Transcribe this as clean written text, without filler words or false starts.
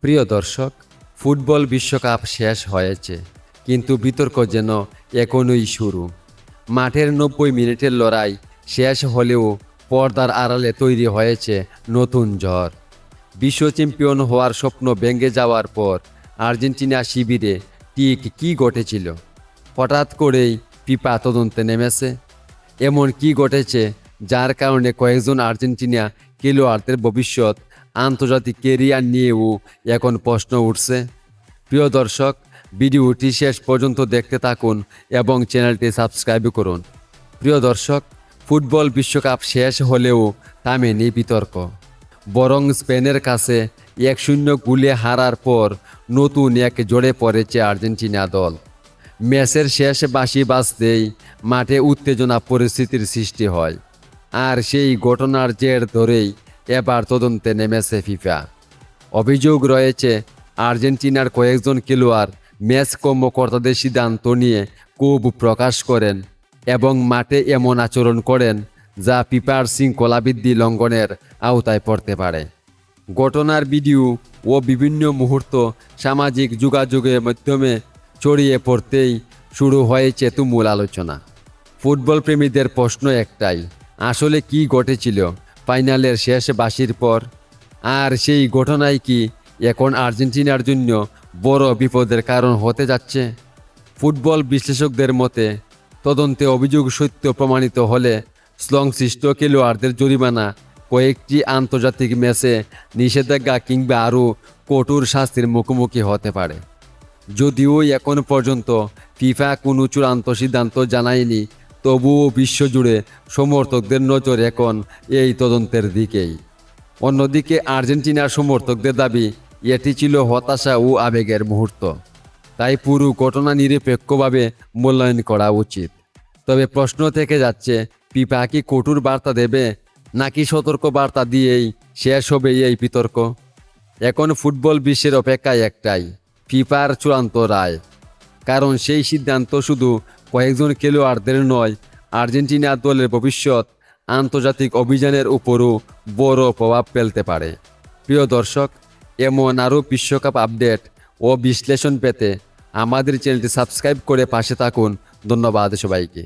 প্রিয় দর্শক, ফুটবল বিশ্বকাপ শেষ হয়েছে, কিন্তু বিতর্ক যেন এখনই শুরু। মাঠের 90 মিনিটের লড়াই শেষ হলেও পর্দার আড়ালে তৈরি হয়েছে নতুন ঝড়। বিশ্ব চ্যাম্পিয়ন হওয়ার স্বপ্ন ভেঙে যাওয়ার পর আর্জেন্টিনা শিবিরে ঠিক কী ঘটেছিল? হঠাৎ করেই ফিফা তদন্তে নেমেছে। এমন কি ঘটেছে যার কারণে কয়েকজন আর্জেন্টিনা খেলোয়াড়দের ভবিষ্যৎ, আন্তর্জাতিক কেরিয়ার নিয়েও এখন প্রশ্ন উঠছে? প্রিয় দর্শক, ভিডিওটি শেষ পর্যন্ত দেখতে থাকুন এবং চ্যানেলটি সাবস্ক্রাইব করুন। প্রিয় দর্শক, ফুটবল বিশ্বকাপ শেষ হলেও থামেনি বিতর্ক। বরং স্পেনের কাছে 1-0 গোলে হারার পর নতুন এক জড়ে পড়েছে আর্জেন্টিনা দল। ম্যাচের শেষ বাঁশি বাজতেই মাঠে উত্তেজনা পরিস্থিতির সৃষ্টি হয়, আর সেই ঘটনার জের ধরেই এবার তদন্তে নেমেছে ফিফা। অভিযোগ রয়েছে আর্জেন্টিনার কয়েকজন খেলোয়াড় ম্যাচ কর্মকর্তাদের সিদ্ধান্ত নিয়ে ক্ষোভ প্রকাশ করেন এবং মাঠে এমন আচরণ করেন যা ফিফার শৃঙ্খলাবিধি লঙ্ঘনের আওতায় পড়তে পারে। ঘটনার ভিডিও ও বিভিন্ন মুহূর্ত সামাজিক যোগাযোগের মাধ্যমে ছড়িয়ে পড়তেই শুরু হয়েছে তুমুল আলোচনা। ফুটবল প্রেমীদের প্রশ্ন একটাই, আসলে কি ঘটেছিল ফাইনালের শেষ বাঁশির পর? আর সেই ঘটনাই কি এখন আর্জেন্টিনার জন্য বড় বিপদের কারণ হতে যাচ্ছে? ফুটবল বিশ্লেষকদের মতে, তদন্তে অভিযোগ সত্য প্রমাণিত হলে সংশ্লিষ্ট খেলোয়াড়দের জরিমানা, কয়েকটি আন্তর্জাতিক ম্যাচে নিষেধাজ্ঞা কিংবা আরও কঠোর শাস্তির মুখোমুখি হতে পারে। যদিও এখন পর্যন্ত ফিফা কোনো চূড়ান্ত সিদ্ধান্ত জানায়নি, তবুও বিশ্বজুড়ে সমর্থকদের নজর এখন এই তদন্তের দিকেই। অন্যদিকে আর্জেন্টিনার সমর্থকদের দাবি, এটি ছিল হতাশা ও আবেগের মুহূর্ত, তাই পুরো ঘটনা নিরপেক্ষভাবে মূল্যায়ন করা উচিত। তবে প্রশ্ন থেকে যাচ্ছে, ফিফা কি কঠোর বার্তা দেবে, নাকি সতর্ক বার্তা দিয়েই শেষ হবে এই বিতর্ক? এখন ফুটবল বিশ্বের অপেক্ষায় একটাই, ফিফার চূড়ান্ত রায়। কারণ সেই সিদ্ধান্ত শুধু কয়েকজন খেলোয়াড়দের নয়, আর্জেন্টিনা দলের ভবিষ্যৎ, আন্তর্জাতিক অভিযানের উপরও বড় প্রভাব ফেলতে পারে। প্রিয় দর্শক, এমন আরও বিশ্বকাপ আপডেট ও বিশ্লেষণ পেতে আমাদের চ্যানেলটি সাবস্ক্রাইব করে পাশে থাকুন। ধন্যবাদ সবাইকে।